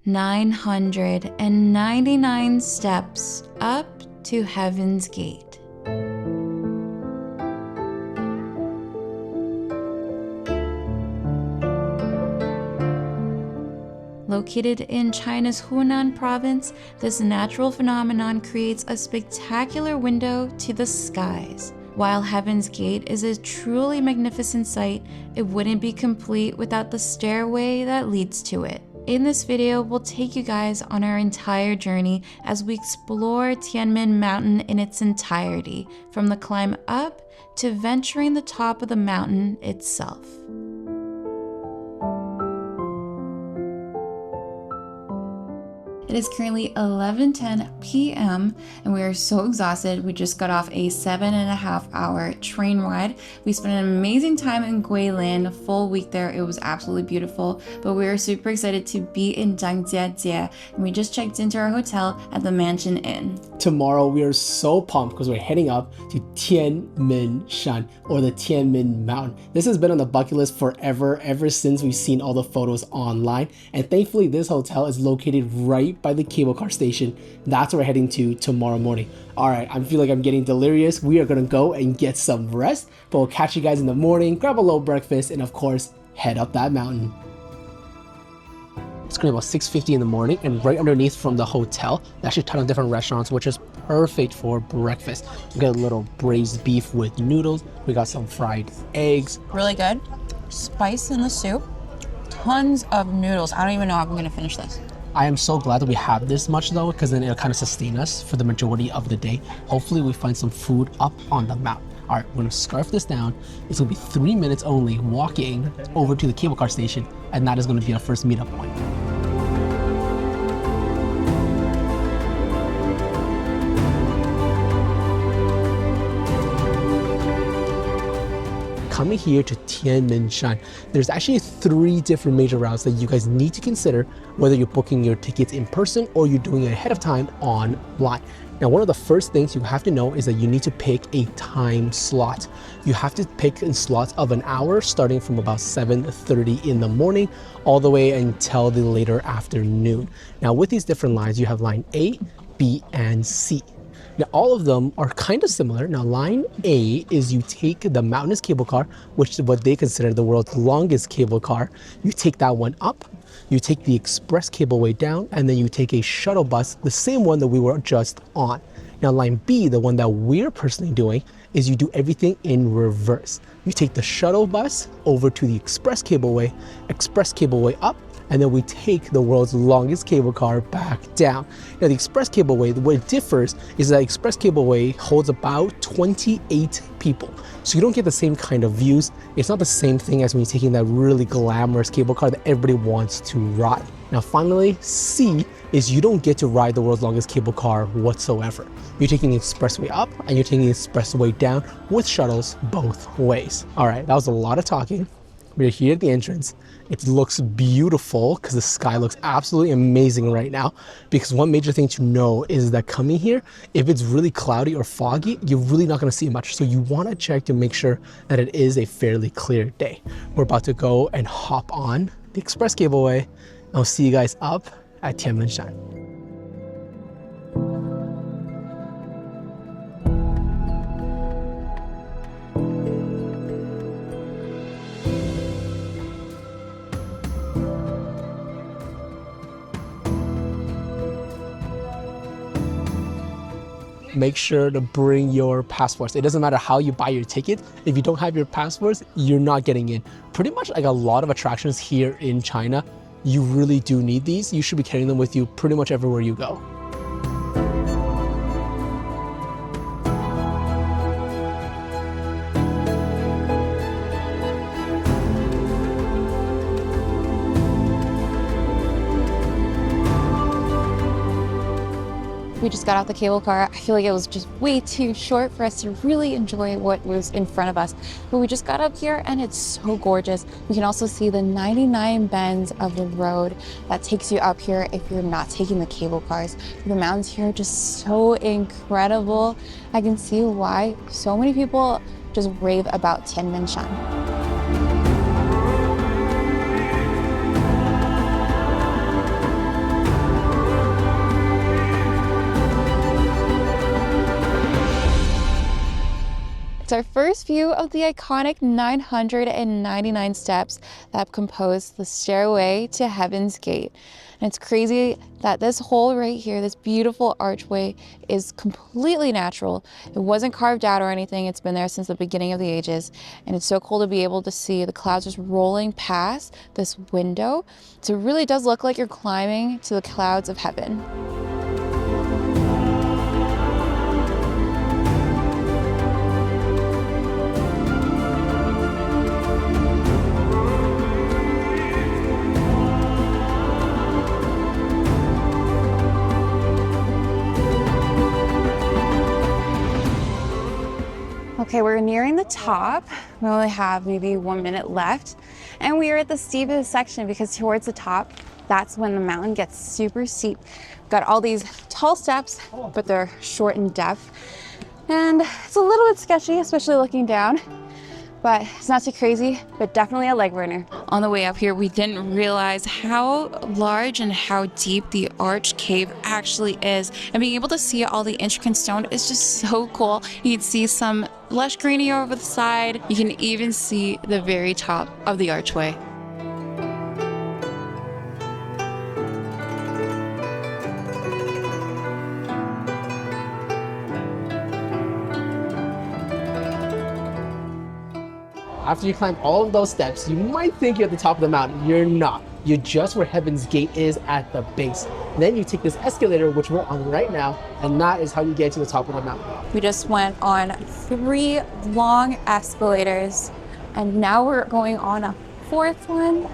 999 steps up to Heaven's Gate. Located in China's Hunan province, this natural phenomenon creates a spectacular window to the skies. While Heaven's Gate is a truly magnificent sight, it wouldn't be complete without the stairway that leads to it. In this video, we'll take you guys on our entire journey as we explore Tianmen Mountain in its entirety, from the climb up to venturing the top of the mountain itself. It is currently 11:10 p.m. and we are so exhausted. We just got off a 7.5-hour train ride. We spent an amazing time in Guilin, a full week there. It was absolutely beautiful, but we are super excited to be in Zhangjiajie, and we just checked into our hotel at the Mansion Inn. Tomorrow we are so pumped because we're heading up to Tianmen Shan, or the Tianmen Mountain. This has been on the bucket list forever, ever since we've seen all the photos online, and thankfully this hotel is located right by the cable car station. That's where we're heading to tomorrow morning. All right, I feel like I'm getting delirious. We are gonna go and get some rest, but we'll catch you guys in the morning, grab a little breakfast, and of course, head up that mountain. It's gonna be about 6:50 in the morning, and right underneath from the hotel, there's actually a ton of different restaurants, which is perfect for breakfast. We got a little braised beef with noodles. We got some fried eggs. Really good. Spice in the soup. Tons of noodles. I don't even know how I'm gonna finish this. I am so glad that we have this much though, because then it'll kind of sustain us for the majority of the day. Hopefully we find some food up on the mountain. All right, we're gonna scarf this down. It's gonna be 3 minutes only walking over to the cable car station, and that is gonna be our first meetup point. Coming here to Tianmen Shan, there's actually 3 different major routes that you guys need to consider, whether you're booking your tickets in person or you're doing it ahead of time online. Now, one of the first things you have to know is that you need to pick a time slot. You have to pick in slots of an hour, starting from about 7:30 in the morning, all the way until the later afternoon. Now, with these different lines, you have line A, B, and C. Now, all of them are kind of similar. Now, line A is you take the mountainous cable car, which is what they consider the world's longest cable car. You take that one up, you take the express cableway down, and then you take a shuttle bus, the same one that we were just on. Now, line B, the one that we're personally doing, is you do everything in reverse. You take the shuttle bus over to the express cableway up, and then we take the world's longest cable car back down. Now, the express cableway, the way it differs is that express cableway holds about 28 people. So you don't get the same kind of views. It's not the same thing as when you're taking that really glamorous cable car that everybody wants to ride. Now, finally, C is you don't get to ride the world's longest cable car whatsoever. You're taking the expressway up and you're taking the expressway down with shuttles both ways. All right, that was a lot of talking. We're here at the entrance. It looks beautiful because the sky looks absolutely amazing right now. Because one major thing to know is that coming here, if it's really cloudy or foggy, you're really not going to see much. So you want to check to make sure that it is a fairly clear day. We're about to go and hop on the express cableway. I'll see you guys up at Tianmen Shan. Make sure to bring your passports. It doesn't matter how you buy your ticket. If you don't have your passports, you're not getting in. Pretty much like a lot of attractions here in China, you really do need these. You should be carrying them with you pretty much everywhere you go. We just got out the cable car. I feel like it was just way too short for us to really enjoy what was in front of us. But we just got up here and it's so gorgeous. We can also see the 99 bends of the road that takes you up here if you're not taking the cable cars. The mountains here are just so incredible. I can see why so many people just rave about Tianmen Shan. It's our first view of the iconic 999 steps that compose the Stairway to Heaven's Gate. And it's crazy that this hole right here, this beautiful archway, is completely natural. It wasn't carved out or anything. It's been there since the beginning of the ages. And it's so cool to be able to see the clouds just rolling past this window. So it really does look like you're climbing to the clouds of heaven. Okay, we're nearing the top. We only have maybe 1 minute left. And we are at the steepest section because towards the top, that's when the mountain gets super steep. We've got all these tall steps, but they're short in depth. And it's a little bit sketchy, especially looking down. But it's not too crazy, but definitely a leg burner. On the way up here, we didn't realize how large and how deep the arch cave actually is. And being able to see all the intricate stone is just so cool. You can see some lush greenery over the side. You can even see the very top of the archway. After you climb all of those steps, you might think you're at the top of the mountain. You're not. You're just where Heaven's Gate is at the base. Then you take this escalator, which we're on right now, and that is how you get to the top of the mountain. We just went on 3 long escalators, and now we're going on a 4th one.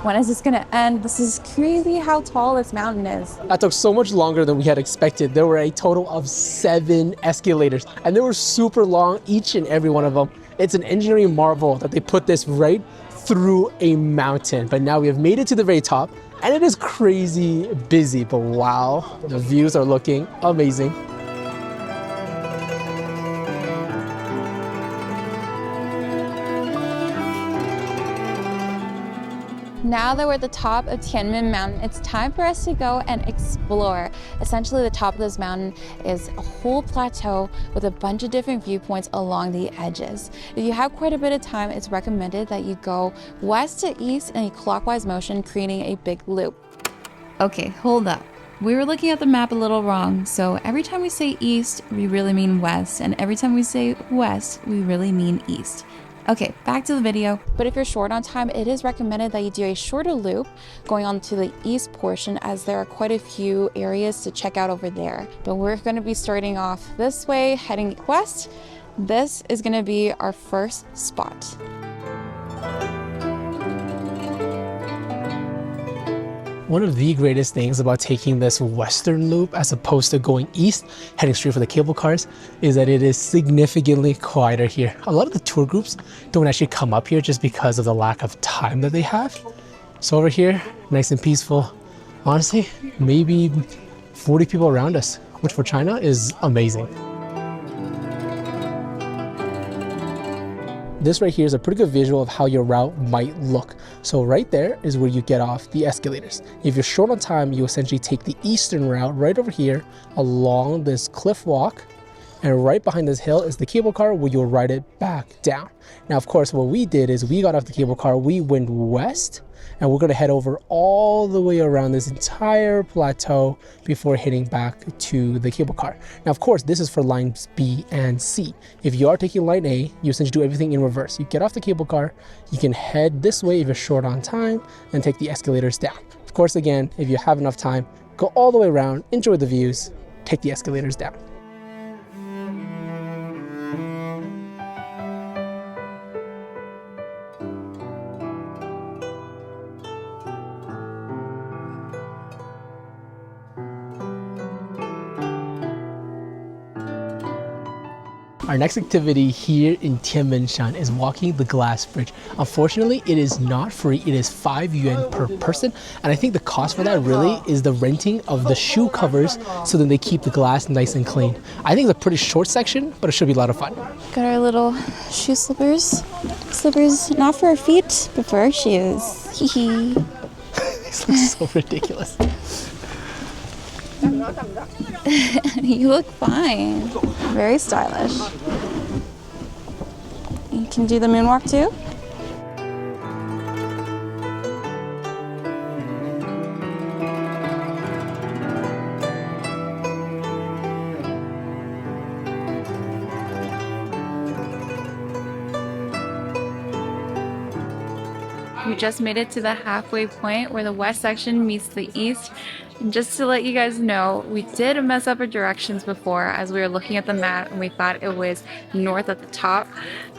When is this gonna end? This is crazy how tall this mountain is. That took so much longer than we had expected. There were a total of 7 escalators, and they were super long, each and every one of them. It's an engineering marvel that they put this right through a mountain. But now we have made it to the very top, and it is crazy busy, but wow, the views are looking amazing. Now that we're at the top of Tianmen Mountain, it's time for us to go and explore. Essentially, the top of this mountain is a whole plateau with a bunch of different viewpoints along the edges. If you have quite a bit of time, it's recommended that you go west to east in a clockwise motion, creating a big loop. Okay, hold up. We were looking at the map a little wrong. So every time we say east, we really mean west. And every time we say west, we really mean east. Okay, back to the video. But if you're short on time, it is recommended that you do a shorter loop going on to the east portion, as there are quite a few areas to check out over there. But we're going to be starting off this way, heading west. This is going to be our first spot. One of the greatest things about taking this western loop as opposed to going east, heading straight for the cable cars, is that it is significantly quieter here. A lot of the tour groups don't actually come up here just because of the lack of time that they have. So over here, nice and peaceful. Honestly, maybe 40 people around us, which for China is amazing. This right here is a pretty good visual of how your route might look. So right there is where you get off the escalators. If you're short on time, you essentially take the eastern route right over here along this cliff walk, and right behind this hill is the cable car where you'll ride it back down. Now, of course, what we did is we got off the cable car, we went west, and we're gonna head over all the way around this entire plateau before heading back to the cable car. Now, of course, this is for lines B and C. If you are taking line A, you essentially do everything in reverse. You get off the cable car, you can head this way if you're short on time, and take the escalators down. Of course, again, if you have enough time, go all the way around, enjoy the views, take the escalators down. Our next activity here in Tianmen Shan is walking the glass bridge. Unfortunately, it is not free. It is 5 yuan per person. And I think the cost for that really is the renting of the shoe covers so that they keep the glass nice and clean. I think it's a pretty short section, but it should be a lot of fun. Got our little shoe slippers. Slippers not for our feet, but for our shoes. Hee hee. This looks so ridiculous. You look fine. Very stylish. can do the moonwalk too. We just made it to the halfway point where the west section meets the east. And just to let you guys know, we did mess up our directions before as we were looking at the map and we thought it was north at the top.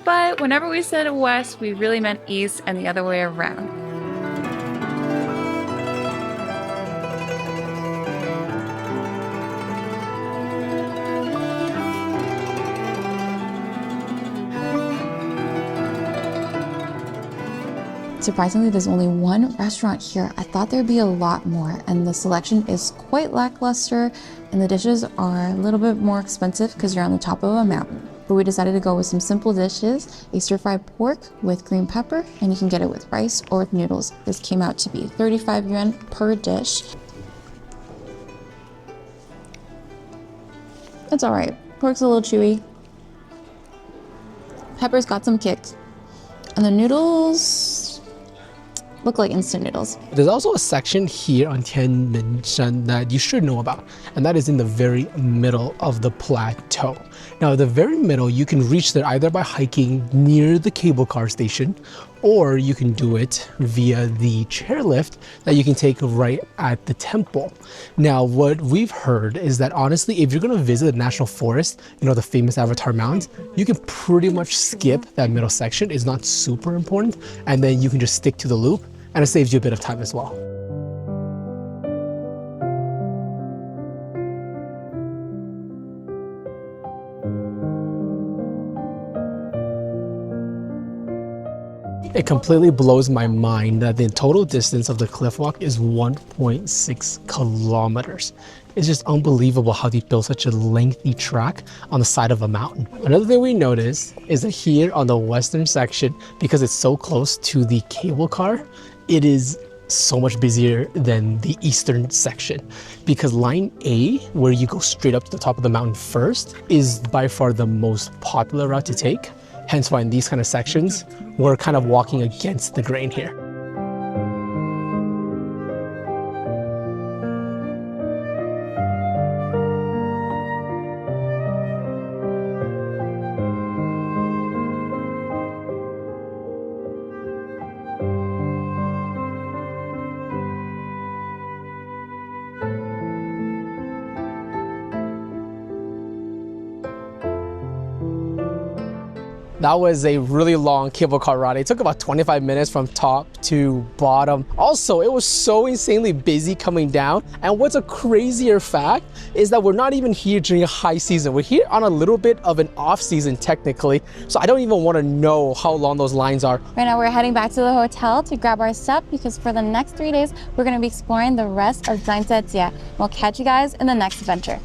But whenever we said west, we really meant east and the other way around. Surprisingly, there's only one restaurant here. I thought there'd be a lot more, and the selection is quite lackluster, and the dishes are a little bit more expensive because you're on the top of a mountain. But we decided to go with some simple dishes, a stir-fried pork with green pepper, and you can get it with rice or with noodles. This came out to be 35 yuan per dish. It's all right. Pork's a little chewy. Pepper's got some kick. And the noodles look like instant noodles. There's also a section here on Tianmen Mountain that you should know about, and that is in the very middle of the plateau. Now, the very middle, you can reach there either by hiking near the cable car station, or you can do it via the chairlift that you can take right at the temple. Now, what we've heard is that honestly, if you're gonna visit the national forest, you know, the famous Avatar Mountains, you can pretty much skip that middle section. It's not super important, and then you can just stick to the loop, and it saves you a bit of time as well. It completely blows my mind that the total distance of the cliff walk is 1.6 kilometers. It's just unbelievable how they built such a lengthy track on the side of a mountain. Another thing we noticed is that here on the western section, because it's so close to the cable car, it is so much busier than the eastern section, because line A, where you go straight up to the top of the mountain first, is by far the most popular route to take. Hence why in these kind of sections, we're kind of walking against the grain here. That was a really long cable car ride. It took about 25 minutes from top to bottom. Also, it was so insanely busy coming down. And what's a crazier fact is that we're not even here during a high season. We're here on a little bit of an off season technically. So I don't even want to know how long those lines are. Right now we're heading back to the hotel to grab our stuff because for the next 3 days, we're going to be exploring the rest of Zhangjiajie. We'll catch you guys in the next adventure.